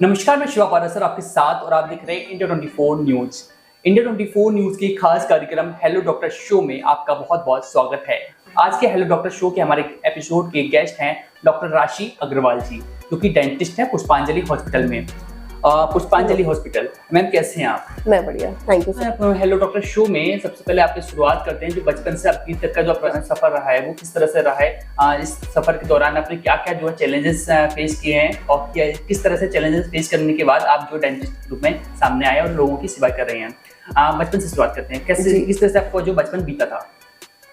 नमस्कार, मैं शिवा पारासर आपके साथ और आप देख रहे हैं इंडिया 24 न्यूज। इंडिया 24 न्यूज के खास कार्यक्रम हेलो डॉक्टर शो में आपका बहुत बहुत स्वागत है। आज के हेलो डॉक्टर शो के हमारे एपिसोड के गेस्ट हैं डॉक्टर राशि अग्रवाल जी, जो कि डेंटिस्ट हैं पुष्पांजलि हॉस्पिटल में। पुष्पांजलि हॉस्पिटल। मैम कैसे हैं आप? मैं बढ़िया, thank you sir. Hello doctor show में सबसे पहले आपकी शुरुआत करते हैं, जो बचपन से अभी तक का जो सफर रहा है वो किस तरह से रहा है। इस सफर के दौरान आपने क्या क्या जो है चैलेंजेस फेस किए हैं और किस तरह से चैलेंजेस फेस करने के बाद आप जो डेंटिस्ट के रूप में सामने आए और लोगों की सेवा कर रहे हैं। बचपन से शुरुआत करते हैं, कैसे किस तरह से आपको जो बचपन बीता था?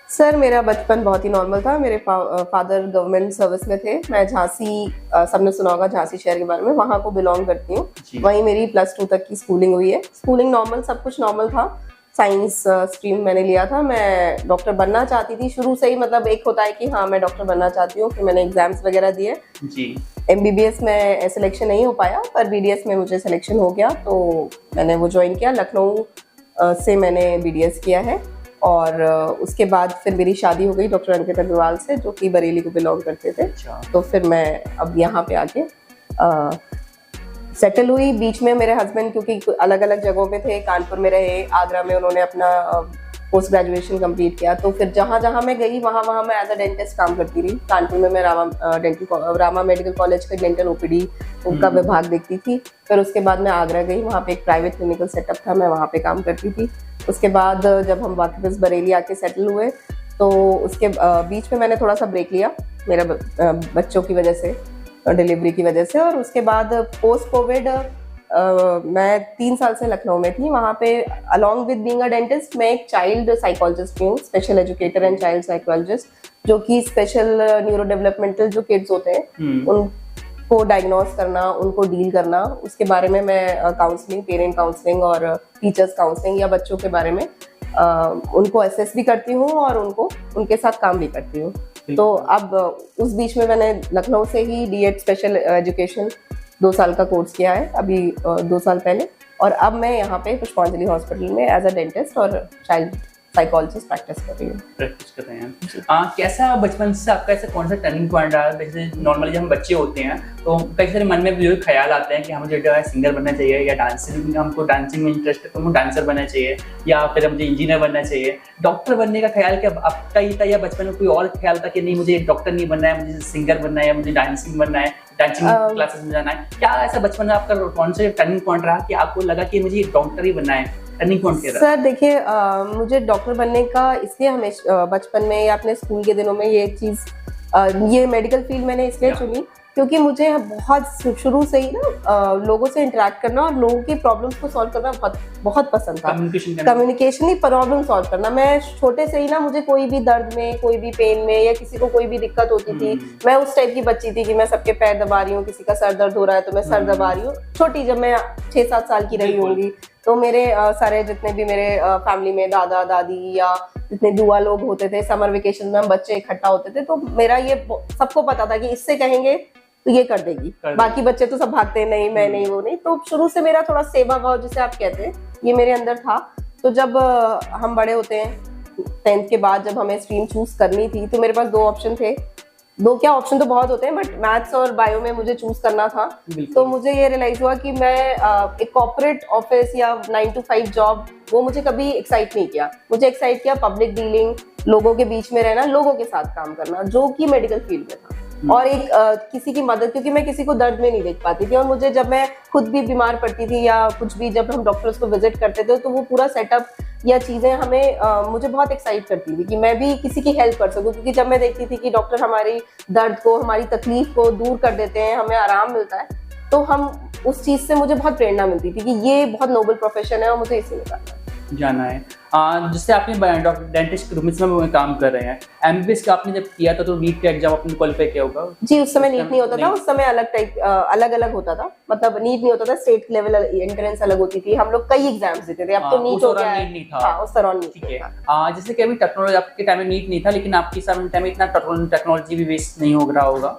सर मेरा बचपन बहुत ही नॉर्मल था। मेरे फादर गवर्नमेंट सर्विस में थे। मैं झांसी, सबने सुना होगा झांसी शहर के बारे में, वहाँ को बिलोंग करती हूँ। वहीं मेरी +2 तक की स्कूलिंग हुई है। स्कूलिंग नॉर्मल, सब कुछ नॉर्मल था। साइंस स्ट्रीम मैंने लिया था। मैं डॉक्टर बनना चाहती थी शुरू से ही, मतलब एक होता है कि हाँ मैं डॉक्टर बनना चाहती हूँ। फिर मैंने एग्जाम्स वगैरह दिए जी। MBBS में सिलेक्शन नहीं हो पाया, पर BDS में मुझे सिलेक्शन हो गया, तो मैंने वो ज्वाइन किया। लखनऊ से मैंने BDS किया है और उसके बाद फिर मेरी शादी हो गई डॉक्टर अंकित अग्रवाल से, जो कि बरेली को बिलोंग करते थे। तो फिर मैं अब यहाँ पे आके सेटल हुई। बीच में मेरे हस्बैंड क्योंकि अलग अलग जगहों पे थे, कानपुर में रहे, आगरा में उन्होंने अपना पोस्ट ग्रेजुएशन कंप्लीट किया। तो फिर जहाँ जहाँ मैं गई वहाँ मैं एज अ डेंटिस्ट काम करती रही। कानपुर में मैं रामा मेडिकल कॉलेज का डेंटल OPD उनका विभाग देखती थी। फिर उसके बाद मैं आगरा गई, वहाँ पे एक प्राइवेट क्लिनिकल सेटअप था, मैं वहाँ पे काम करती थी। उसके बाद जब हम वापस बरेली आके सेटल हुए, तो उसके बीच में मैंने थोड़ा सा ब्रेक लिया मेरा बच्चों की वजह से, डिलीवरी की वजह से। और उसके बाद पोस्ट कोविड मैं 3 साल से लखनऊ में थी। वहाँ पे along with being a dentist मैं एक चाइल्ड साइकोलॉजिस्ट हूँ, special educator and child psychologist, जो कि स्पेशल न्यूरो डेवलपमेंटल जो किड्स होते हैं उनको डायग्नोस करना, उनको डील करना, उसके बारे में मैं काउंसलिंग, पेरेंट काउंसलिंग और टीचर्स काउंसलिंग या बच्चों के बारे में उनको असेस भी करती हूँ और उनके साथ काम भी करती हूँ। तो अब उस बीच में मैंने लखनऊ से ही D.Ed स्पेशल एजुकेशन 2 साल का कोर्स किया है अभी 2 साल पहले, और अब मैं यहाँ पे पुष्पांजलि हॉस्पिटल में एज अ डेंटिस्ट और चाइल्ड साइकोलॉजिस्ट प्रैक्टिस कर रही हूँ। कैसा बचपन से आपका ऐसा कौन सा टर्निंग पॉइंट रहा? जैसे नॉर्मली जब हम बच्चे होते हैं तो कई सारे मन में जो ख्याल आते हैं कि हमें जो है सिंगर बनना चाहिए, या डांसिंग, हमको डांसिंग में इंटरेस्ट है तो हमको डांसर बनना चाहिए, या फिर मुझे इंजीनियर बनना चाहिए। डॉक्टर बनने का ख्याल क्या आपका ही था, या बचपन में कोई और ख्याल था कि नहीं मुझे डॉक्टर नहीं बनना है, मुझे सिंगर बनना है, या मुझे डांसिंग बनना है, डांसिंग क्लासेस में जाना है? क्या ऐसा बचपन में आपका कौन सा टर्निंग पॉइंट रहा कि आपको लगा कि मुझे डॉक्टर ही बनना है? सर देखिए, मुझे डॉक्टर बनने का इसलिए हमेशा बचपन में या अपने स्कूल के दिनों में ये चीज़, ये मेडिकल फील्ड मैंने इसलिए चुनी क्योंकि मुझे बहुत शुरू से ही ना लोगों से इंटरेक्ट करना और लोगों की प्रॉब्लम्स को सॉल्व करना बहुत पसंद था। कम्युनिकेशन ही प्रॉब्लम सॉल्व करना। मैं छोटे से ही ना, मुझे कोई भी दर्द में, कोई भी पेन में, या किसी को कोई भी दिक्कत होती थी, मैं उस टाइप की बच्ची थी कि मैं सबके पैर दबा रही हूँ, किसी का सर दर्द हो रहा है तो मैं सर दबा रही हूँ। छोटी, जब मैं 6-7 साल की रही होंगी, तो मेरे सारे जितने भी मेरे फैमिली में दादा दादी या जितने बुआ लोग होते थे, समर वेकेशन में हम बच्चे इकट्ठा होते थे, तो मेरा ये सबको पता था कि इससे कहेंगे तो ये कर देगी। बाकी बच्चे तो सब भागते हैं, नहीं मैं नहीं, वो नहीं। तो शुरू से मेरा थोड़ा सेवा भाव जिसे आप कहते हैं, ये मेरे अंदर था। तो जब हम बड़े होते हैं 10th के बाद, जब हमें स्ट्रीम चूज करनी थी, तो मेरे पास 2 ऑप्शन थे। 2 क्या, ऑप्शन तो बहुत होते हैं, बट मैथ्स और बायो में मुझे चूज करना था। तो मुझे ये रियलाइज हुआ कि मैं एक कॉर्पोरेट ऑफिस या 9 to 5 जॉब, वो मुझे कभी एक्साइट नहीं किया। मुझे एक्साइट किया पब्लिक डीलिंग, लोगों के बीच में रहना, लोगों के साथ काम करना, जो कि मेडिकल फील्ड में था। और एक किसी की मदद, क्योंकि मैं किसी को दर्द में नहीं देख पाती थी, और मुझे जब मैं खुद भी बीमार पड़ती थी या कुछ भी, जब हम डॉक्टर्स को विजिट करते थे, तो वो पूरा सेटअप या चीज़ें हमें मुझे बहुत एक्साइट करती थी कि मैं भी किसी की हेल्प कर सकूं। क्योंकि जब मैं देखती थी कि डॉक्टर हमारी दर्द को, हमारी तकलीफ को दूर कर देते हैं, हमें आराम मिलता है, तो हम उस चीज़ से मुझे बहुत प्रेरणा मिलती थी कि ये बहुत नोबल प्रोफेशन है और मुझे इसी में जाना है। जिससे आपने डेंटिस्ट के रूप में काम कर रहे हैं, MBBS का आपने जब किया था तो नीट का एग्जाम आपने क्वालिफाई किया होगा? जी, उस समय नीट नहीं होता था। उस समय अलग होता था, मतलब नीट नहीं होता था, स्टेट लेवल एंट्रेंस अलग होती थी। हम लोग कई एग्जाम्स देते थे। अब तो नीट हो गया है। नहीं था। उस दौरान नीट है। जैसे कि अभी टेक्नोलॉजी, आपके टाइम में नीट नहीं था, लेकिन आपके टाइम में इतना टेक्नोलॉजी भी बेस नहीं हो रहा होगा।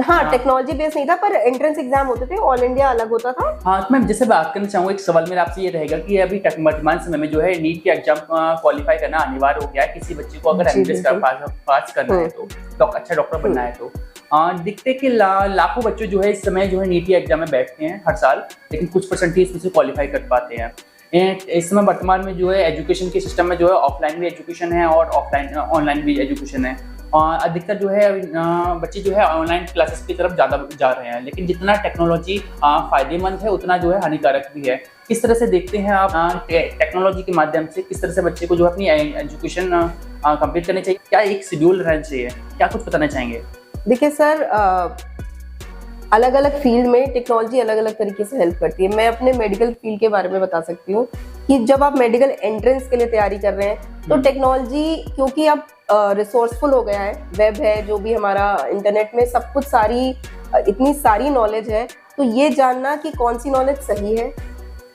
हाँ, टेक्नोलॉजी बेस नहीं था, पर एंट्रेंस एग्जाम होते थे, ऑल इंडिया अलग होता था। हाँ, मैं जैसे बात करना चाहूँगा, एक सवाल मेरा आपसे ये रहेगा कि अभी वर्तमान समय में जो है नीट के एग्जाम क्वालिफाई करना अनिवार्य हो गया है किसी बच्चे को, अगर MBBS का पास करना है तो अच्छा डॉक्टर बनना है तो दिखते कि लाखों बच्चे जो है इस समय जो है नीट एग्जाम में बैठते हैं हर साल, लेकिन कुछ परसेंट ही इसमें से क्वालिफाई कर पाते हैं। इस समय वर्तमान में जो है एजुकेशन के सिस्टम में जो है ऑफलाइन भी एजुकेशन है और ऑनलाइन भी एजुकेशन है। अधिकतर जो है बच्चे जो है ऑनलाइन क्लासेस की तरफ ज़्यादा जा रहे हैं, लेकिन जितना टेक्नोलॉजी फायदेमंद है उतना जो है हानिकारक भी है। किस तरह से देखते हैं आप टेक्नोलॉजी के माध्यम से किस तरह से बच्चे को जो है अपनी एजुकेशन कंप्लीट करनी चाहिए, क्या एक शेड्यूल रहना चाहिए, क्या कुछ बताना चाहेंगे? देखिए सर, अलग अलग फील्ड में टेक्नोलॉजी अलग अलग तरीके से हेल्प करती है। मैं अपने मेडिकल फील्ड के बारे में बता सकती हूँ कि जब आप मेडिकल एंट्रेंस के लिए तैयारी कर रहे हैं तो टेक्नोलॉजी, क्योंकि अब रिसोर्सफुल हो गया है, वेब है, जो भी हमारा इंटरनेट में सब कुछ इतनी सारी नॉलेज है, तो ये जानना कि कौन सी नॉलेज सही है,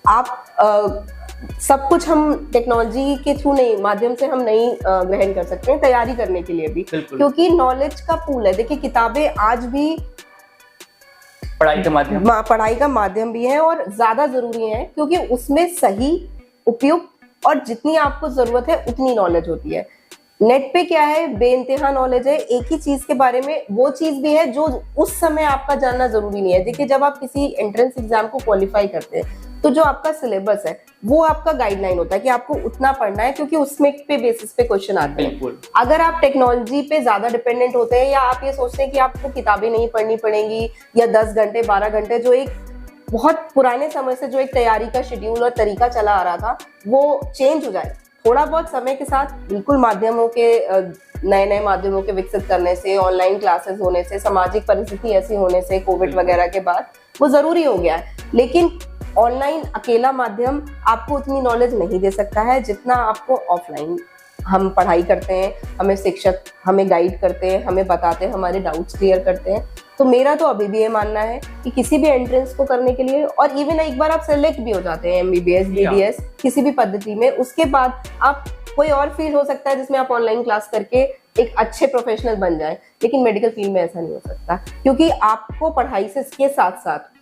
आप सब कुछ हम टेक्नोलॉजी के थ्रू माध्यम से हम नहीं ग्रहण कर सकते हैं तैयारी करने के लिए भी, क्योंकि नॉलेज का पूल है। देखिए किताबें आज भी पढ़ाई का माध्यम भी है और ज्यादा जरूरी है, क्योंकि उसमें सही, उपयुक्त और जितनी आपको जरूरत है उतनी नॉलेज होती है। नेट पे क्या है, बेइंतहा नॉलेज है, एक ही चीज के बारे में, वो चीज भी है जो उस समय आपका जानना जरूरी नहीं है। देखिए जब आप किसी एंट्रेंस एग्जाम को क्वालिफाई करते हैं तो जो आपका सिलेबस है वो आपका गाइडलाइन होता है कि आपको उतना पढ़ना है, क्योंकि उसमें पे बेसिस पे क्वेश्चन आते हैं। अगर आप टेक्नोलॉजी पे ज्यादा डिपेंडेंट होते हैं या आप ये सोचते हैं कि आपको किताबें नहीं पढ़नी पड़ेंगी या 10 घंटे 12 घंटे, जो एक बहुत पुराने समय से जो एक तैयारी का शेड्यूल और तरीका चला आ रहा था, वो चेंज हो जाए थोड़ा बहुत समय के साथ। बिल्कुल माध्यमों के नए नए माध्यमों के विकसित करने से, ऑनलाइन क्लासेस होने से, सामाजिक परिस्थिति ऐसी होने से, कोविड वगैरह के बाद वो जरूरी हो गया है। लेकिन ऑनलाइन अकेला माध्यम आपको उतनी नॉलेज नहीं दे सकता है जितना आपको ऑफलाइन। हम पढ़ाई करते हैं, हमें शिक्षक हमें गाइड करते हैं, हमें बताते हैं, हमारे डाउट्स क्लियर करते हैं। तो मेरा तो अभी भी ये मानना है कि किसी भी एंट्रेंस को करने के लिए, और इवन एक बार आप सेलेक्ट भी हो जाते हैं MBBS BDS किसी भी पद्धति में, उसके बाद आप कोई और फील्ड हो सकता है जिसमें आप ऑनलाइन क्लास करके एक अच्छे प्रोफेशनल बन जाए, लेकिन मेडिकल फील्ड में ऐसा नहीं हो सकता, क्योंकि आपको पढ़ाई से के साथ साथ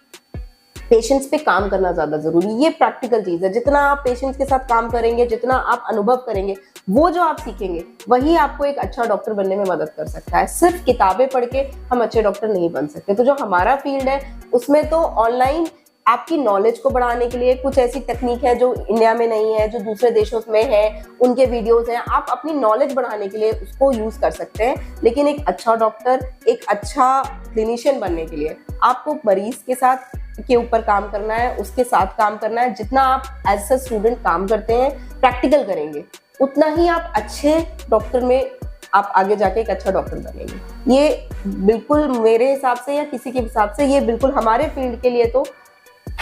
पेशेंट्स पे काम करना ज्यादा जरूरी। ये प्रैक्टिकल चीज है। जितना आप पेशेंट्स के साथ काम करेंगे, जितना आप अनुभव करेंगे, वो जो आप सीखेंगे वही आपको एक अच्छा डॉक्टर बनने में मदद कर सकता है। सिर्फ किताबें पढ़ के हम अच्छे डॉक्टर नहीं बन सकते। तो जो हमारा फील्ड है उसमें तो ऑनलाइन आपकी नॉलेज को बढ़ाने के लिए कुछ ऐसी तकनीक है जो इंडिया में नहीं है, जो दूसरे देशों में है, उनके वीडियोस हैं, आप अपनी नॉलेज बढ़ाने के लिए उसको यूज कर सकते हैं। लेकिन एक अच्छा डॉक्टर, एक अच्छा क्लिनिशियन बनने के लिए आपको मरीज के साथ के ऊपर काम करना है, उसके साथ काम करना है। जितना आप एज अ स्टूडेंट काम करते हैं, प्रैक्टिकल करेंगे, उतना ही आप अच्छे डॉक्टर में आप आगे जाके एक अच्छा डॉक्टर बनेंगे। ये बिल्कुल मेरे हिसाब से या किसी के हिसाब से, ये बिल्कुल हमारे फील्ड के लिए तो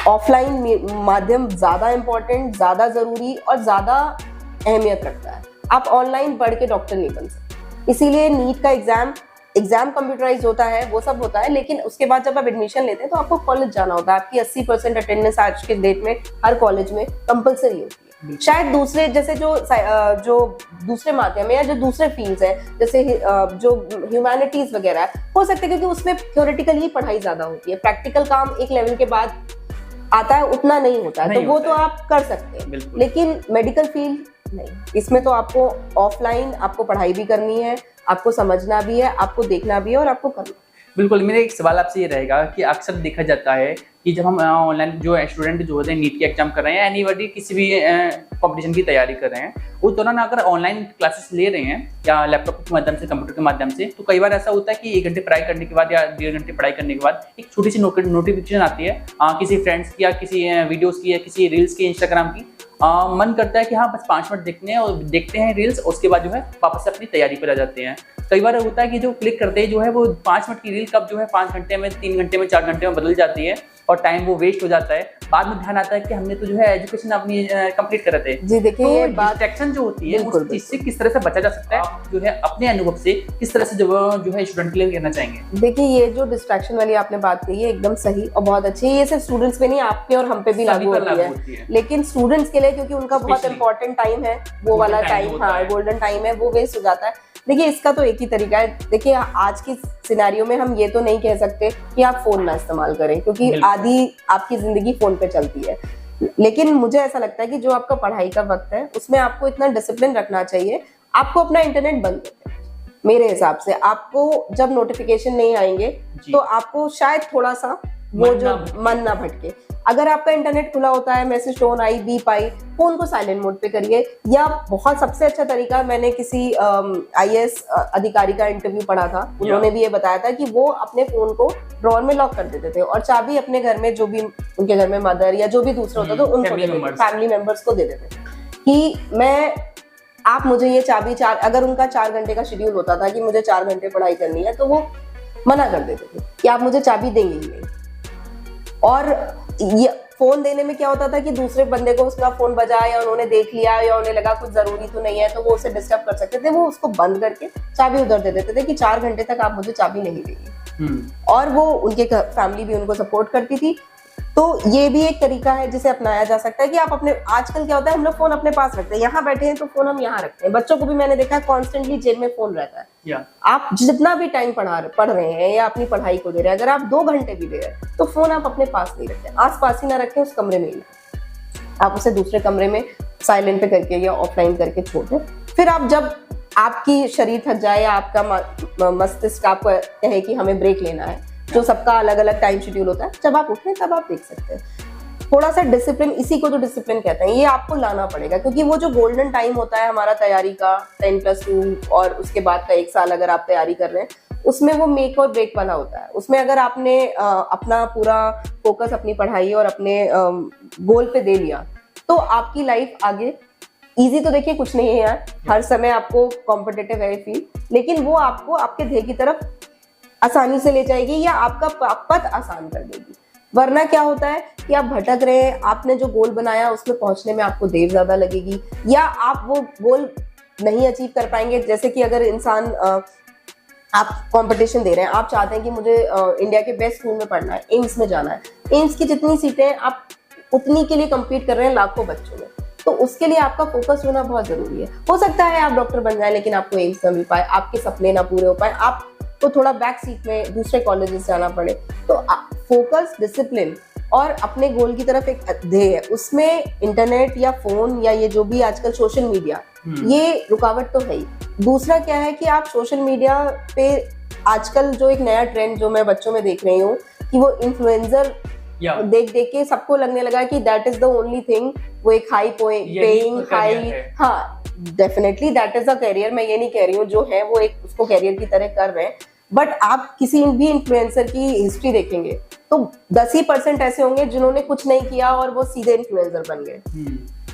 ऑफलाइन माध्यम ज्यादा इम्पोर्टेंट, ज्यादा जरूरी और ज्यादा अहमियत रखता है। आप ऑनलाइन पढ़ के डॉक्टर नहीं बन सकते। इसीलिए नीट का एग्जाम कंप्यूटराइज होता है, वो सब होता है, लेकिन उसके बाद जब आप एडमिशन लेते हैं तो आपको कॉलेज जाना होता है। आपकी 80% अटेंडेंस आज के डेट में हर कॉलेज में कंपलसरी होती है। शायद दूसरे जैसे जो दूसरे माध्यम है या जो दूसरे फील्ड्स हैं, जैसे जो ह्यूमैनिटीज वगैरह हो सकते हैं, क्योंकि उसमें थ्योरेटिकल ही पढ़ाई ज्यादा होती है। प्रैक्टिकल काम एक लेवल के बाद आता है, उतना नहीं होता है, तो वो तो आप कर सकते हैं। लेकिन मेडिकल फील्ड नहीं, इसमें तो आपको ऑफलाइन आपको पढ़ाई भी करनी है, आपको समझना भी है, आपको देखना भी है और आपको करना है। बिल्कुल। मेरा एक सवाल आपसे ये रहेगा कि अक्सर देखा जाता है कि जब हम ऑनलाइन जो स्टूडेंट जो होते हैं नीट के एग्जाम कर रहे हैं, एनीबॉडी किसी भी कंपटीशन की तैयारी कर रहे हैं, उस दौरान अगर ऑनलाइन क्लासेस ले रहे हैं या लैपटॉप के माध्यम से, कंप्यूटर के माध्यम से, तो कई बार ऐसा होता है कि 1 घंटे पढ़ाई करने के बाद या 1.5 घंटे पढ़ाई करने के बाद एक छोटी सी नोटिफिकेशन आती है किसी फ्रेंड्स की या किसी वीडियोज़ की या किसी रील्स की, इंस्टाग्राम की। मन करता है कि हाँ बस 5 मिनट देखने हैं और देखते हैं रील्स, उसके बाद जो है वापस से अपनी तैयारी पर आ जाते हैं। कई बार होता है कि जो क्लिक करते हैं जो है वो 5 मिनट की रील कब जो है 5 घंटे में, 3 घंटे में, 4 घंटे में बदल जाती है और टाइम वो वेस्ट हो जाता है। बाद में ध्यान आता है कि हमने तो जो है एजुकेशन अपनी कंप्लीट कर रहे थे। जी देखिए, तो ये डिस्ट्रैक्शन जो होती है उस चीज से किस तरह से बचा जा सकता है, आप जो है अपने अनुभव से किस तरह से जो है स्टूडेंट के लिए कहना चाहेंगे? देखिए, ये जो डिस्ट्रैक्शन वाली आपने बात कही है एकदम सही और बहुत अच्छी है। ये सिर्फ स्टूडेंट्स पे नहीं, आप पे और हम पे भी लागू होती है। लेकिन स्टूडेंट्स के लिए, क्योंकि उनका बहुत इंपॉर्टेंट टाइम है, वो वाला टाइम, हाँ गोल्डन टाइम है, वो वेस्ट हो जाता है। देखिए, इसका तो एक ही तरीका है। देखिए, आज की सिनेरियो में हम ये तो नहीं कह सकते कि आप फोन ना इस्तेमाल करें, क्योंकि आधी आपकी जिंदगी फोन पे चलती है। लेकिन मुझे ऐसा लगता है कि जो आपका पढ़ाई का वक्त है उसमें आपको इतना डिसिप्लिन रखना चाहिए, आपको अपना इंटरनेट बंद कर देना। मेरे हिसाब से आपको जब नोटिफिकेशन नहीं आएंगे जी। तो आपको शायद थोड़ा सा वो मन जो ना भटके। मन ना भटके। अगर आपका इंटरनेट खुला होता है, मैसेज टोन आई बीप आई, फोन को साइलेंट मोड पे करिए। या बहुत सबसे अच्छा तरीका, मैंने किसी IAS अधिकारी का इंटरव्यू पढ़ा था, उन्होंने भी ये बताया था कि वो अपने फोन को ड्रॉअर में लॉक कर देते थे और चाबी अपने घर में जो भी उनके घर में मदर या जो भी दूसरा होता था उनको दे देते, फैमिली मेंबर्स को दे देते कि मैं आप मुझे ये चाबी अगर उनका 4 घंटे का शेड्यूल होता था कि मुझे 4 घंटे पढ़ाई करनी है, तो वो मना कर देते थे कि आप मुझे चाबी देंगे ही नहीं। और ये फोन देने में क्या होता था कि दूसरे बंदे को उसका फोन बजा या उन्होंने देख लिया या उन्हें लगा कुछ जरूरी तो नहीं है तो वो उसे डिस्टर्ब कर सकते थे, वो उसको बंद करके चाबी उधर दे देते थे कि 4 घंटे तक आप मुझे चाबी नहीं देंगे। और वो उनके फैमिली भी उनको सपोर्ट करती थी। तो ये भी एक तरीका है जिसे अपनाया जा सकता है कि आप अपने, आजकल क्या होता है हम लोग फोन अपने पास रखते हैं, यहाँ बैठे हैं तो फोन हम यहाँ रखते हैं। बच्चों को भी मैंने देखा है कॉन्स्टेंटली जेब में फोन रहता है। आप जितना भी टाइम पढ़ रहे हैं या अपनी पढ़ाई को दे रहे हैं, अगर आप 2 घंटे भी दे रहे हैं तो फोन आप अपने पास नहीं रखें, आस पास ही ना रखें, उस कमरे में ही आप उसे दूसरे कमरे में साइलेंट पे करके या ऑफलाइन करके छोड़ दें। फिर आप जब आपकी शरीर थक जाए या आपका मस्तिष्क आपको कहे कि हमें ब्रेक लेना है, जो सबका अलग अलग टाइम शेड्यूल होता है, जब आप उठें तब आप देख सकते हैं। थोड़ा सा डिसिप्लिन, इसी को जो डिसिप्लिन कहते हैं, ये आपको लाना पड़ेगा क्योंकि वो जो गोल्डन टाइम होता है हमारा तैयारी का 10+2 और उसके बाद का 1 साल अगर आप तैयारी कर रहे हैं, उसमें वो मेक और ब्रेक वाला होता है। उसमें अगर आपने अपना पूरा फोकस अपनी पढ़ाई और अपने गोल पे दे लिया तो आपकी लाइफ आगे इजी तो देखिए कुछ नहीं है यार, हर समय आपको कॉम्पिटिटिव है फील्ड, लेकिन वो आपको आपके ध्येय की तरफ आसानी से ले जाएगी या आपका पथ आसान कर देगी। वरना क्या होता है कि आप भटक रहे हैं, आपने जो गोल बनाया उसमें पहुंचने में आपको देर ज्यादा लगेगी या आप वो गोल नहीं अचीव कर पाएंगे। जैसे कि अगर इंसान आप कंपटीशन दे रहे हैं, आप चाहते हैं कि मुझे इंडिया के बेस्ट स्कूल में पढ़ना है, एम्स में जाना है, एम्स की जितनी सीटें हैं आप उतनी के लिए कम्पीट कर रहे हैं लाखों बच्चों में, तो उसके लिए आपका फोकस होना बहुत जरूरी है। हो सकता है आप डॉक्टर बन जाए लेकिन आपको एम्स ना मिल पाए, आपके सपने ना पूरे हो पाए, आप तो थोड़ा बैक सीट में दूसरे कॉलेजेस जाना पड़े। तो फोकस, डिसिप्लिन और अपने गोल की तरफ एक ध्येय है, उसमें इंटरनेट या फोन या ये जो भी आजकल सोशल मीडिया, ये रुकावट तो है ही। दूसरा क्या है कि आप सोशल मीडिया पे आजकल जो एक नया ट्रेंड जो मैं बच्चों में देख रही हूँ कि वो इन्फ्लुएंसर देख देख के सबको लगने लगा कि that is the only thing, वो एक हाई पेइंग हाई, हाँ definitely that is a career, मैं ये नहीं कह रही हूँ, जो है वो एक उसको करियर की तरह कर रहे हैं। बट आप किसी भी इन्फ्लुएंसर की हिस्ट्री देखेंगे तो 10% ऐसे होंगे जिन्होंने कुछ नहीं किया और वो सीधे इन्फ्लुएंसर बन गए।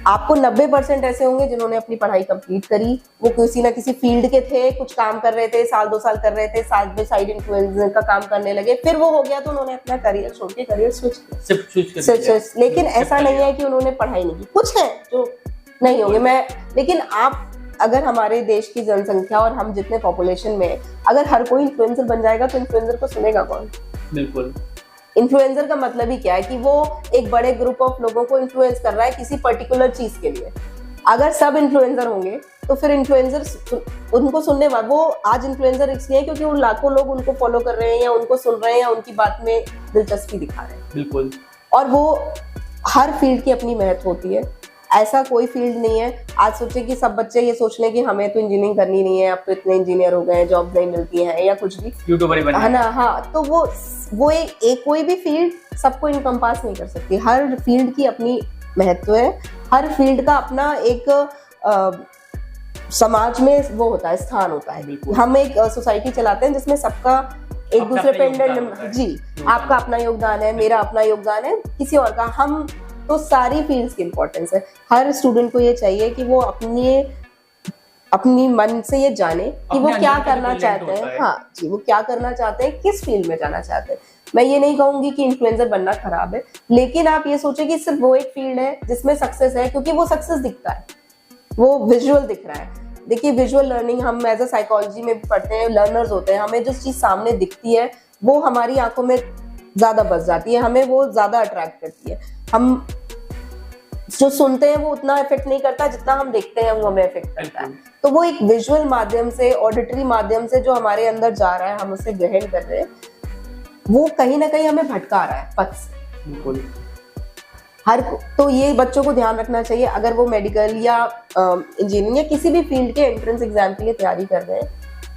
आपको 90% ऐसे होंगे जिन्होंने अपनी पढ़ाई कंप्लीट करी, वो किसी ना किसी फील्ड के थे, कुछ काम कर रहे थे, 1-2 साल कर रहे थे, साथ में साइड इन्फ्लुएंसर का काम करने लगे, फिर वो हो गया तो उन्होंने अपना करियर छोड़ के करियर स्विच किया। लेकिन ऐसा नहीं है कि उन्होंने पढ़ाई नहीं की, कुछ है जो नहीं होंगे। लेकिन आप अगर हमारे देश की जनसंख्या और हम जितने पॉपुलेशन में अगर हर कोई इन्फ्लुएंसर बन जाएगा तो इन्फ्लुएंसर को सुनेगा कौन? बिल्कुल। इन्फ्लुएंसर का मतलब ही क्या है कि वो एक बड़े ग्रुप ऑफ लोगों को इन्फ्लुएंस कर रहा है किसी पर्टिकुलर चीज के लिए। अगर सब इन्फ्लुएंसर होंगे तो फिर इन्फ्लुएंसर उनको सुनने वाले, वो आज इन्फ्लुएंसर इसलिए क्योंकि उन लाखों लोग उनको फॉलो कर रहे हैं या उनको सुन रहे हैं या उनकी बात में दिलचस्पी दिखा रहे हैं। बिल्कुल। और वो हर फील्ड की अपनी महत्व होती है, ऐसा कोई फील्ड नहीं है। आज सोचे कि सब बच्चे ये सोच लें कि हमें तो इंजीनियरिंग करनी नहीं है, अब तो इतने इंजीनियर हो गए, जॉब नहीं मिलती है या कुछ भी, यूट्यूबर ही बनना है ना। हाँ, तो वो एक कोई भी फील्ड सबको इनकम्पास नहीं कर सकती। हर फील्ड की अपनी महत्व है, हर फील्ड का अपना एक समाज में वो होता है, स्थान होता है। हम एक सोसाइटी चलाते हैं जिसमें सबका एक दूसरे पे जी, आपका अपना योगदान है, मेरा अपना योगदान है, किसी और का, हम तो सारी फील्ड्स की इंपॉर्टेंस है। हर स्टूडेंट को ये चाहिए कि वो अपनी मन से ये जाने कि वो क्या करना चाहते हैं। हाँ जी, वो क्या करना चाहते हैं, किस फील्ड में जाना चाहते हैं। मैं ये नहीं कहूंगी कि इन्फ्लुएंसर बनना खराब है, लेकिन आप ये सोचें कि सिर्फ वो एक फील्ड है जिसमें सक्सेस है, क्योंकि वो सक्सेस दिखता है, वो विजुअल दिख रहा है। देखिए, विजुअल लर्निंग हम एज अ साइकोलॉजी में भी पढ़ते हैं, लर्नर्स होते हैं, हमें जो चीज सामने दिखती है वो हमारी आंखों में ज्यादा बस जाती है, हमें वो ज्यादा अट्रैक्ट करती है। हम जो सुनते हैं वो उतना इफेक्ट नहीं करता जितना हम देखते हैं वो हमें इफेक्ट करता है। तो वो एक विजुअल माध्यम से, ऑडिटरी माध्यम से जो हमारे अंदर जा रहा है, हम उसे ग्रहण कर रहे हैं, वो कहीं ना कहीं हमें भटका रहा है पथ से। बिल्कुल। तो ये बच्चों को ध्यान रखना चाहिए, अगर वो मेडिकल या इंजीनियरिंग या किसी भी फील्ड के एंट्रेंस एग्जाम के लिए तैयारी कर रहे हैं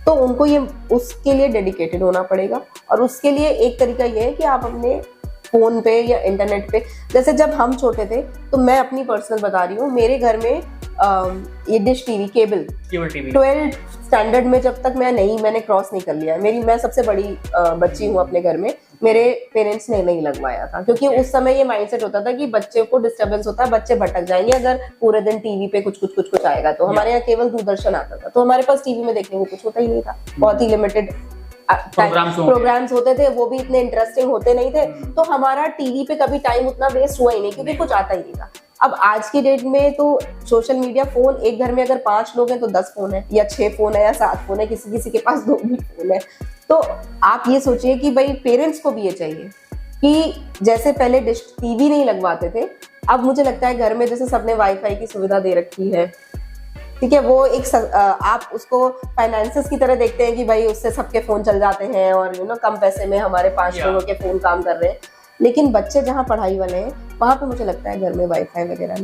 तो उनको ये उसके लिए डेडिकेटेड होना पड़ेगा। और उसके लिए एक तरीका ये है कि आप अपने फोन पे या इंटरनेट पे, जैसे जब हम छोटे थे तो मैं अपनी पर्सनल बता रही हूँ, मेरे घर में ये dish TV cable TV 12th standard में जब तक मैंने क्रॉस नहीं कर लिया है, मैं सबसे बड़ी बच्ची हूँ अपने घर में, मेरे पेरेंट्स ने नहीं लगवाया था, क्योंकि उस समय ये माइंडसेट होता था कि बच्चे को डिस्टर्बेंस होता है, बच्चे भटक जाएंगे अगर पूरे दिन टीवी पे कुछ आएगा। तो हमारे यहाँ केवल दूरदर्शन आता था, तो हमारे पास टीवी में देखने को कुछ होता ही नहीं था, बहुत ही लिमिटेड प्रोग्राम्स होते थे, वो भी इतने इंटरेस्टिंग होते नहीं थे। तो हमारा टीवी पे कभी टाइम उतना वेस्ट हुआ ही नहीं, क्योंकि कुछ आता ही नहीं था। अब आज की डेट में तो सोशल मीडिया, फोन, एक घर में अगर 5 लोग हैं तो 10 फोन है या 6 फोन है या 7 फोन है, किसी किसी के पास 2 भी फोन है। तो आप ये सोचिए कि भाई पेरेंट्स को भी ये चाहिए कि जैसे पहले डिश टीवी नहीं लगवाते थे, अब मुझे लगता है घर में जैसे सबने वाईफाई की सुविधा दे रखी है, ठीक है, वो एक आप उसको फाइनेंसेस की तरह देखते हैं कि भाई उससे सबके फोन चल जाते हैं और कम पैसे में हमारे 5 लोगों के फोन काम कर रहे हैं। लेकिन बच्चे जहाँ पढ़ाई वाले हैं वहां पे मुझे लगता है घर में वाईफाई वगैरह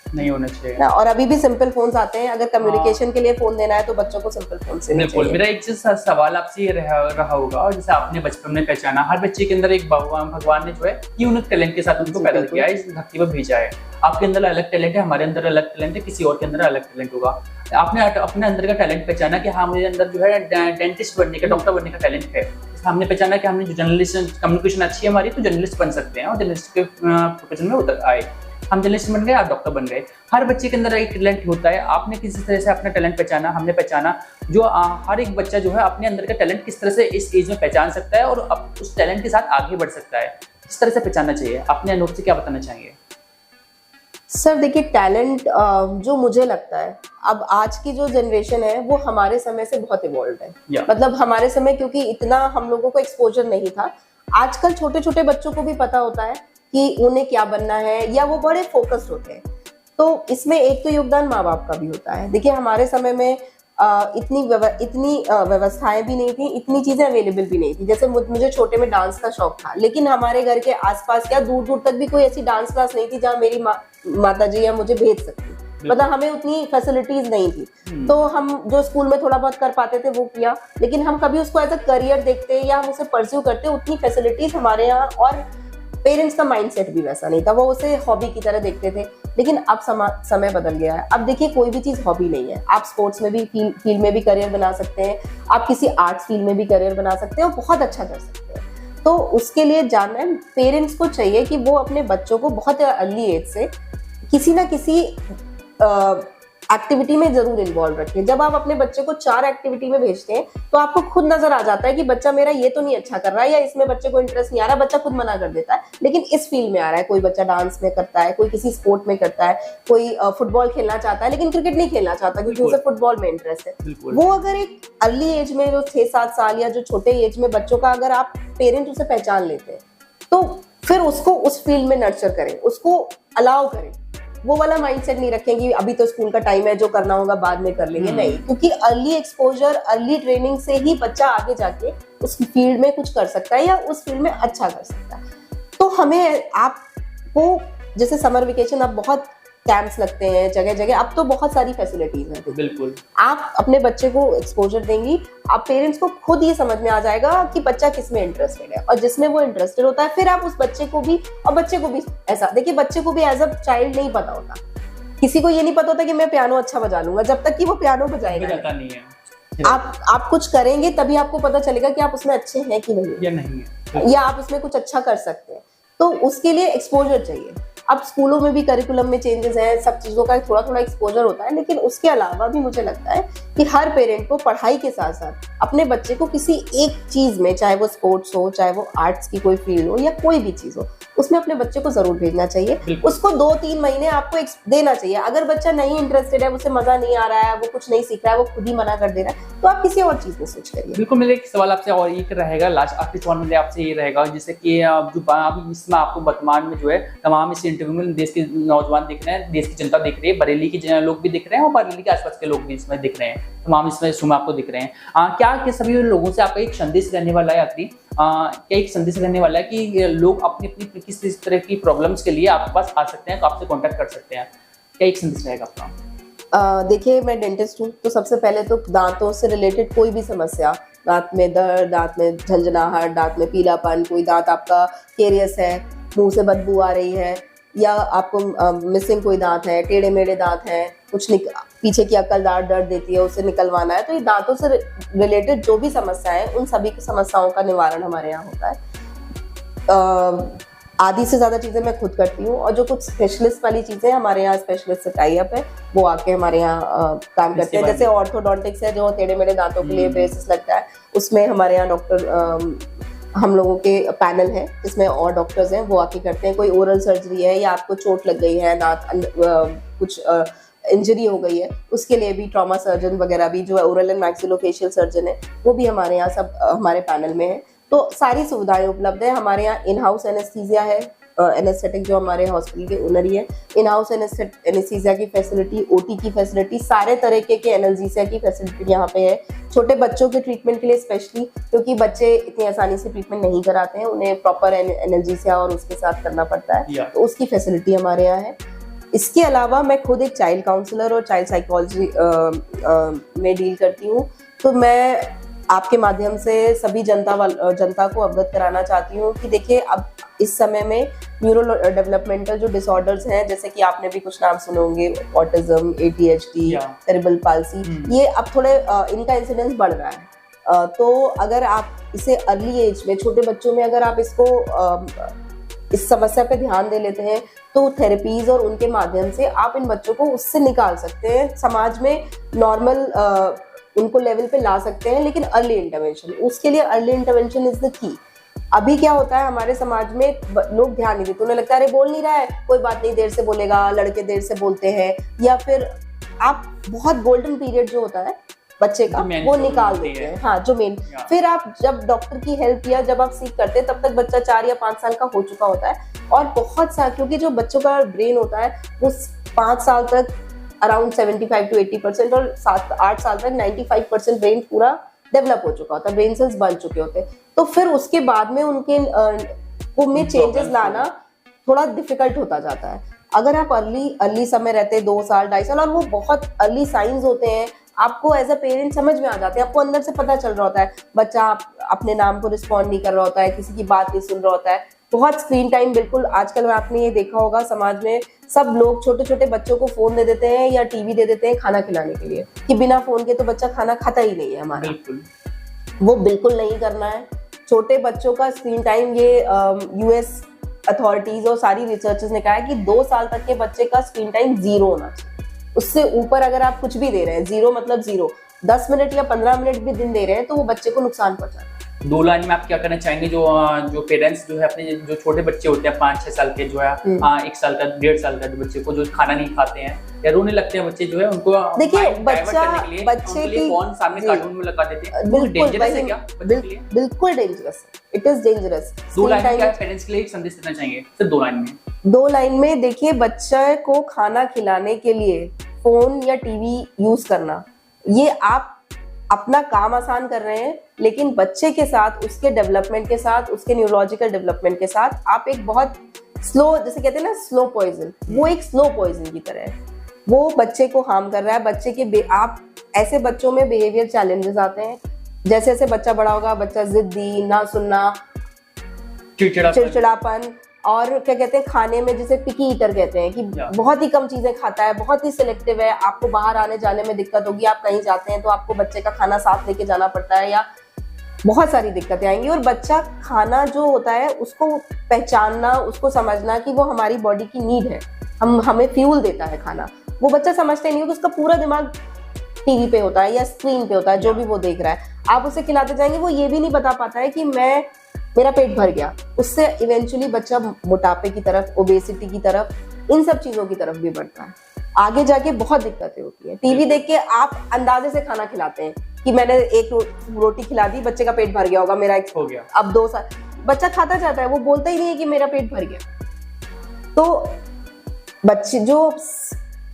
नहीं होना चाहिए ना। और अभी भी सिंपल फोन्स आते हैं, अगर कम्युनिकेशन के लिए फोन देना है तो बच्चों को सिंपल फोन से नहीं चाहिए। मेरा एक चीज सवाल आपसे ये रहा होगा, जैसे आपने बचपन में पहचाना, हर बच्चे के अंदर एक भगवान ने जो है यूनिक टैलेंट के साथ उनको पैदा किया है, इस धरती पर भेजा है। आपके अंदर अलग टैलेंट है, हमारे अंदर अलग टैलेंट है, किसी और के अंदर अलग टैलेंट होगा। आपने अपने अंदर का टैलेंट पहचाना कि हाँ, मुझे अंदर जो है डेंटिस्ट बनने का, डॉक्टर बनने का टैलेंट है। हमने पहचाना कि हमने जो जर्नलिस्ट, कम्युनिकेशन अच्छी है हमारी, तो जर्नलिस्ट बन सकते हैं और जर्नलिस्ट के प्रोफेशन में उतर आए, हम जर्नलिस्ट बन गए, आप डॉक्टर बन गए। हर बच्चे के अंदर एक टैलेंट होता है। आपने किसी तरह से अपना टैलेंट पहचाना, हमने पहचाना। जो हर एक बच्चा जो है अपने अंदर का टैलेंट किस तरह से इस एज में पहचान सकता है और अब उस टैलेंट के साथ आगे बढ़ सकता है, किस तरह से पहचानना चाहिए, अपने अनुभव से क्या बताना चाहेंगे? सर देखिए, टैलेंट जो मुझे लगता है, अब आज की जो जनरेशन है वो हमारे समय से बहुत इवॉल्व है। मतलब हमारे समय क्योंकि इतना हम लोगों को एक्सपोजर नहीं था, आजकल छोटे छोटे बच्चों को भी पता होता है कि उन्हें क्या बनना है, या वो बड़े फोकस्ड होते हैं। तो इसमें एक तो योगदान माँ बाप का भी होता है। देखिए, हमारे समय में इतनी व्यवस्थाएं भी नहीं थी, इतनी चीजें अवेलेबल भी नहीं थी। जैसे मुझे छोटे में डांस का शौक था, लेकिन हमारे घर के आसपास क्या दूर दूर तक भी कोई ऐसी डांस क्लास नहीं थी जहाँ मेरी माता जी या मुझे भेज सकती। मतलब हमें उतनी फैसिलिटीज नहीं थी, तो हम जो स्कूल में थोड़ा बहुत कर पाते थे वो किया, लेकिन हम कभी उसको एज अ करियर देखते या हम उसे परस्यू करते, उतनी फैसिलिटीज हमारे यहाँ, और पेरेंट्स का माइंडसेट भी वैसा नहीं था, वो उसे हॉबी की तरह देखते थे। लेकिन अब समय बदल गया है। अब देखिए, कोई भी चीज हॉबी नहीं है, आप स्पोर्ट्स में भी फील्ड में भी करियर बना सकते हैं, आप किसी आर्ट्स फील्ड में भी करियर बना सकते हैं और बहुत अच्छा कर सकते हैं। तो उसके लिए जानना है, पेरेंट्स को चाहिए कि वो अपने बच्चों को बहुत अर्ली एज से किसी ना किसी एक्टिविटी में जरूर इन्वॉल्व रखें। जब आप अपने बच्चे को 4 एक्टिविटी में भेजते हैं तो आपको खुद नजर आ जाता है कि बच्चा मेरा ये तो नहीं अच्छा कर रहा है, या इसमें बच्चे को इंटरेस्ट नहीं आ रहा, बच्चा खुद मना कर देता है, लेकिन इस फील्ड में आ रहा है। कोई बच्चा डांस में करता है, कोई किसी स्पोर्ट में करता है, कोई फुटबॉल खेलना चाहता है लेकिन क्रिकेट नहीं खेलना चाहता क्योंकि उसे फुटबॉल में इंटरेस्ट है। वो अगर एक अर्ली एज में, जो 6-7 साल या जो छोटे एज में बच्चों का, अगर आप पेरेंट उसे पहचान लेते हैं तो फिर उसको उस फील्ड में नर्चर करें, उसको अलाउ करें। वो वाला माइंडसेट नहीं रखें कि अभी तो स्कूल का टाइम है, जो करना होगा बाद में कर लेंगे, नहीं। क्योंकि अर्ली एक्सपोजर, अर्ली ट्रेनिंग से ही बच्चा आगे जाके उस फील्ड में कुछ कर सकता है या उस फील्ड में अच्छा कर सकता है। तो हमें, आपको जैसे समर वेकेशन, अब बहुत कैंप्स लगते हैं जगह जगह, अब तो बहुत सारी फैसिलिटीज हैं। बिल्कुल, आप अपने बच्चे को एक्सपोजर देंगी, आप पेरेंट्स को खुद ये समझ में आ जाएगा कि बच्चा किस में इंटरेस्टेड है, और जिसमें वो इंटरेस्टेड होता है फिर आप उस बच्चे को भी, और बच्चे को भी ऐसा देखिए, बच्चे को भी एज अ चाइल्ड नहीं पता होता, किसी को ये नहीं पता होता कि मैं पियानो अच्छा बजा लूंगा जब तक कि वो पियानो बजाएगा नहीं है। आप कुछ करेंगे तभी आपको पता चलेगा कि आप उसमें अच्छे हैं कि नहीं, या नहीं है, या आप उसमें कुछ अच्छा कर सकते हैं। तो उसके लिए एक्सपोजर चाहिए। अब स्कूलों में भी करिकुलम में चेंजेस हैं, सब चीज़ों का थोड़ा थोड़ा एक्सपोजर होता है, लेकिन उसके अलावा भी मुझे लगता है कि हर पेरेंट को पढ़ाई के साथ साथ अपने बच्चे को किसी एक चीज़ में, चाहे वो स्पोर्ट्स हो, चाहे वो आर्ट्स की कोई फील्ड हो, या कोई भी चीज़ हो, उसमें अपने बच्चे को जरूर भेजना चाहिए। उसको 2-3 महीने आपको देना चाहिए। अगर बच्चा नहीं इंटरेस्टेड है, उसे मजा नहीं आ रहा है, वो कुछ नहीं सीख रहा है, वो खुद ही मना कर दे रहा है, तो आप किसी और चीज़ में स्विच करिए। बिल्कुल, मेरा एक सवाल आपसे और ये रहेगा, लास्ट आखिरी सवाल मेरे आपसे ये रहेगा, जैसे कि जो इसमें आपको वर्तमान में जो है तमाम इस इंटरव्यू में देश के नौजवान दिख रहे हैं, देश की जनता दिख रही है, बरेली के लोग भी दिख रहे हैं और बरेली के आसपास के लोग भी इसमें दिख रहे हैं, तमाम इसमें शो में आपको दिख रहे हैं। क्या सभी लोगों से आपका एक संदेश रहने वाला है आखिरी, क्या एक संदेश रहने वाला है कि लोग अपनी अपनी किस तरह की प्रॉब्लम्स के लिए आपके पास आ सकते हैं, तो आपसे कांटेक्ट कर सकते हैं, क्या एक संदेश रहेगा आपका? देखिए मैं डेंटिस्ट हूँ, तो सबसे पहले तो दांतों से रिलेटेड कोई भी समस्या, दांत में दर्द, दांत में झंझनाहट, दांत में पीलापन, कोई दांत आपका केरियस है, मुंह से बदबू आ रही है, या आपको मिसिंग कोई दांत है, टेढ़े मेढ़े दांत हैं, पीछे की अक्ल दांत दर्द देती है, उसे निकलवाना है, तो ये दांतों से रिलेटेड जो भी समस्याएं हैं, उन सभी की समस्याओं का निवारण हमारे यहाँ होता है। आधी से ज्यादा चीजें मैं खुद करती हूँ, और जो कुछ स्पेशलिस्ट वाली चीजें हमारे यहाँ स्पेशलिस्ट से टाई अप है, वो आके हमारे यहाँ काम करते हैं। जैसे ऑर्थोडोंटिक्स है, जो टेढ़े मेढ़े दांतों के लिए ब्रेसेस लगता है, उसमें हमारे यहाँ डॉक्टर, हम लोगों के पैनल है जिसमें और डॉक्टर्स हैं, वो आके करते हैं। कोई ओरल सर्जरी है, या आपको चोट लग गई है, दांत कुछ इंजरी हो गई है, उसके लिए भी ट्रॉमा सर्जन वगैरह भी, जो ओरल एंड मैक्सिलोफेशियल सर्जन है, वो भी हमारे यहाँ सब हमारे पैनल में है। तो सारी सुविधाएं उपलब्ध है। हमारे यहाँ इन हाउस एनेस्थीसिया है, एनेस्थेटिक जो हमारे हॉस्पिटल के ओनर ही है, इन हाउस एनेस्थीसिया की फैसिलिटी, ओटी की फैसिलिटी, सारे तरीके के एनाल्जेसिया की फैसिलिटी यहाँ पे है। छोटे बच्चों के ट्रीटमेंट के लिए स्पेशली, क्योंकि बच्चे इतनी आसानी से ट्रीटमेंट नहीं कराते हैं, उन्हें प्रॉपर एनाल्जेसिया और उसके साथ करना पड़ता है, तो उसकी फैसिलिटी हमारे यहाँ है। इसके अलावा मैं खुद एक चाइल्ड काउंसलर और चाइल्ड साइकोलॉजी में डील करती हूँ। तो मैं आपके माध्यम से सभी जनता को अवगत कराना चाहती हूँ कि देखिए, अब इस समय में न्यूरो डेवलपमेंटल जो डिसऑर्डर्स हैं, जैसे कि आपने भी कुछ नाम सुने होंगे, ऑटिज्म, ADHD, सेरेब्रल पाल्सी, ये अब थोड़े इनका इंसिडेंस बढ़ रहा है। तो अगर आप इसे अर्ली एज में, छोटे बच्चों में अगर आप इसको इस समस्या पे ध्यान दे लेते हैं, तो थेरेपीज और उनके माध्यम से आप इन बच्चों को उससे निकाल सकते हैं, समाज में नॉर्मल उनको लेवल पे ला सकते हैं। लेकिन अर्ली इंटरवेंशन, उसके लिए early intervention is the key. अभी क्या होता है हमारे समाज में, लोग ध्यान नहीं देते, उन्हें लगता है अरे बोल नहीं रहा है, कोई बात नहीं, देर से बोलेगा, लड़के देर से बोलते हैं, या फिर आप बहुत गोल्डन पीरियड जो होता है बच्चे का, वो निकाल देते हैं। हाँ, जो मेन, फिर आप जब डॉक्टर की हेल्प या जब आप सीख करते हैं, तब तक बच्चा 4 या 5 साल का हो चुका होता है। और बहुत सा, क्योंकि जो बच्चों का ब्रेन होता है वो 5 साल तक अराउंड 75 to 80%, और 7-8 साल तक 95% ब्रेन पूरा डेवलप हो चुका होता है, ब्रेन सेल्स बन चुके होते हैं। तो फिर उसके बाद में उनके में चेंजेस लाना थोड़ा डिफिकल्ट होता जाता है। अगर आप अर्ली समय रहते, 2 साल 2.5 साल, और वो बहुत अर्ली साइंस होते हैं, आपको एज अ पेरेंट समझ में आ जाते हैं, आपको अंदर से पता चल रहा होता है, बच्चा अपने नाम को रिस्पॉन्ड नहीं कर रहा होता है, किसी की बात नहीं सुन रहा होता है, बहुत स्क्रीन टाइम, बिल्कुल आजकल आपने ये देखा होगा समाज में, सब लोग छोटे छोटे बच्चों को फोन दे देते हैं या टीवी दे देते हैं खाना खिलाने के लिए, कि बिना फोन के तो बच्चा खाना खाता ही नहीं है हमारा। वो बिल्कुल नहीं करना है। छोटे बच्चों का स्क्रीन टाइम, ये US अथॉरिटीज और सारी रिसर्चर्स ने कहा है कि 2 साल तक के बच्चे का स्क्रीन टाइम 0 होना चाहिए। उससे ऊपर अगर आप कुछ भी दे रहे हैं, 0 मतलब 0, 10 मिनट या 15 मिनट भी दिन दे रहे हैं, तो वो बच्चे को नुकसान पहुंचाता है। 2 लाइन में आप क्या करना चाहेंगे, जो पेरेंट्स जो है अपने जो छोटे बच्चे होते हैं 5-6 साल के, जो है 1 साल का 1.5 साल का, जो बच्चे को जो खाना नहीं खाते हैं या रोने लगते हैं बच्चे, जो है उनको देखिए, बच्चे की फोन सामने कार्टून में लगा देते हैं, वो डेंजरस है क्या बच्चे के लिए? बिल्कुल dangerous, it is dangerous. 2 line में क्या पेरेंट्स के लिए एक संदेश देना चाहेंगे, सिर्फ 2 लाइन में? 2 लाइन में देखिए, बच्चे को खाना खिलाने के लिए फोन या टीवी यूज करना, ये आप अपना काम आसान कर रहे हैं, लेकिन बच्चे के साथ, उसके डेवलपमेंट के साथ, उसके न्यूरोलॉजिकल डेवलपमेंट के साथ आप एक बहुत स्लो, जैसे कहते हैं ना स्लो पॉइजन, वो एक स्लो पॉइजन की तरह है, वो बच्चे को हार्म कर रहा है। बच्चे के आप ऐसे बच्चों में बिहेवियर चैलेंजेस आते हैं, जैसे जैसे बच्चा बड़ा होगा, बच्चा जिद्दी, ना सुनना, चिड़चिड़ापन, और क्या कहते हैं खाने में, जिसे पिकी ईटर कहते हैं, कि बहुत ही कम चीजें खाता है, बहुत ही सिलेक्टिव है। आपको बाहर आने जाने में दिक्कत होगी, आप कहीं जाते हैं तो आपको बच्चे का खाना साथ लेके जाना पड़ता है, या बहुत सारी दिक्कतें आएंगी। और बच्चा खाना जो होता है उसको पहचानना, उसको समझना कि वो हमारी बॉडी की नीड है, हमें फ्यूल देता है खाना, वो बच्चा समझते नहीं है कि उसका पूरा दिमाग टीवी पे होता है या स्क्रीन पे होता है, जो भी वो देख रहा है। आप उसे खिलाते जाएंगे, वो ये भी नहीं बता पाता है कि मेरा पेट भर गया। उससे इवेंचुअली बच्चा मोटापे की तरफ, ओबेसिटी की तरफ, इन सब चीजों की तरफ भी बढ़ता है। आगे जाके बहुत दिक्कतें होती है। टीवी देख के आप अंदाजे से खाना खिलाते हैं कि मैंने 1 रोटी खिला दी, बच्चे का पेट भर गया होगा, मेरा एक हो गया। अब 2 साल बच्चा खाता जाता है, वो बोलता ही नहीं है कि मेरा पेट भर गया। तो बच्चे, जो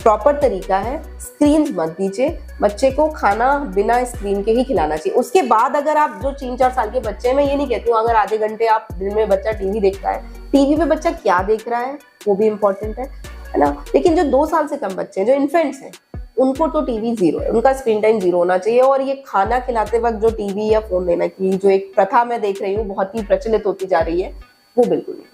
प्रॉपर तरीका है, स्क्रीन मत दीजिए, बच्चे को खाना बिना स्क्रीन के ही खिलाना चाहिए। उसके बाद अगर आप जो 3-4 साल के बच्चे हैं, मैं ये नहीं कहती हूँ अगर आधे घंटे आप दिन में बच्चा टीवी देखता है, टीवी पे बच्चा क्या देख रहा है वो भी इम्पोर्टेंट है ना। लेकिन जो 2 साल से कम बच्चे हैं, जो इन्फेंट्स हैं, उनको तो टीवी जीरो है, उनका स्क्रीन टाइम जीरो होना चाहिए। और ये खाना खिलाते वक्त जो टीवी या फोन देना की जो एक प्रथा मैं देख रही हूँ बहुत ही प्रचलित होती जा रही है, वो बिल्कुल नहीं।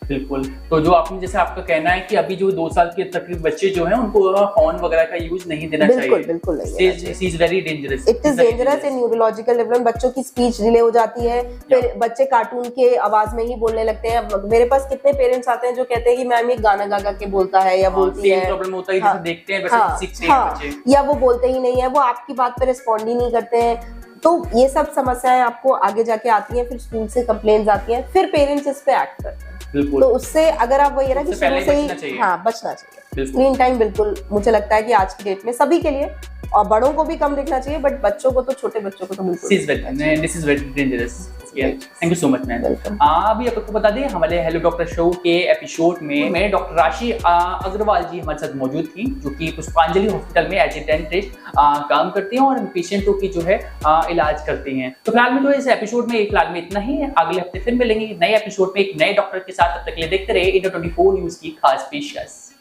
बिल्कुल। तो जो आपने जैसे आपका कहना है कि अभी जो 2 साल के तकरीब बच्चे जो हैं उनको फोन वगैरह का यूज नहीं देना चाहिए। बिल्कुल नहीं। Is very dangerous. It is dangerous in neurological development. बच्चों की स्पीच डिले हो जाती है, फिर बच्चे कार्टून के आवाज में ही बोलने लगते हैं। मेरे पास कितने पेरेंट्स आते हैं जो कहते हैं कि मैम ये गाना गा गा के बोलता है या बोलती है। प्रॉब्लम होता है, जैसे देखते हैं वैसे सीखते हैं बच्चे, या वो बोलते ही नहीं है, वो आपकी बात पे रिस्पॉन्ड ही नहीं करते हैं। तो ये सब समस्याएं आपको आगे जाके आती हैं, फिर स्कूल से कंप्लेंट्स आती हैं, फिर पेरेंट्स इस पे एक्ट करते हैं। तो उससे अगर आप वही ना कि शुरू से ही बचना चाहिए। स्क्रीन टाइम बिल्कुल मुझे लगता है कि आज की डेट में सभी के लिए, और बड़ों को भी कम देखना चाहिए, बट बच्चों को तो, छोटे बच्चों को तो बिल्कुल। This is very dangerous. Thank you so much ma'am. अभी आपको बता दें हमारे हेलो डॉक्टर शो के एपिसोड में डॉक्टर राशि अग्रवाल जी हमारे साथ मौजूद थी, जो कि पुष्पांजलि हॉस्पिटल में एज ए डेंटिस्ट काम करती हैं और पेशेंटों की जो है इलाज करती हैं। तो फिलहाल में जो इस एपिसोड में फिलहाल में इतना ही है। अगले हफ्ते फिर मिलेंगे नए एपिसोड में एक नए डॉक्टर के साथ। तब तक के लिए देखते रहे इंडिया 24 न्यूज की खास पेशकश।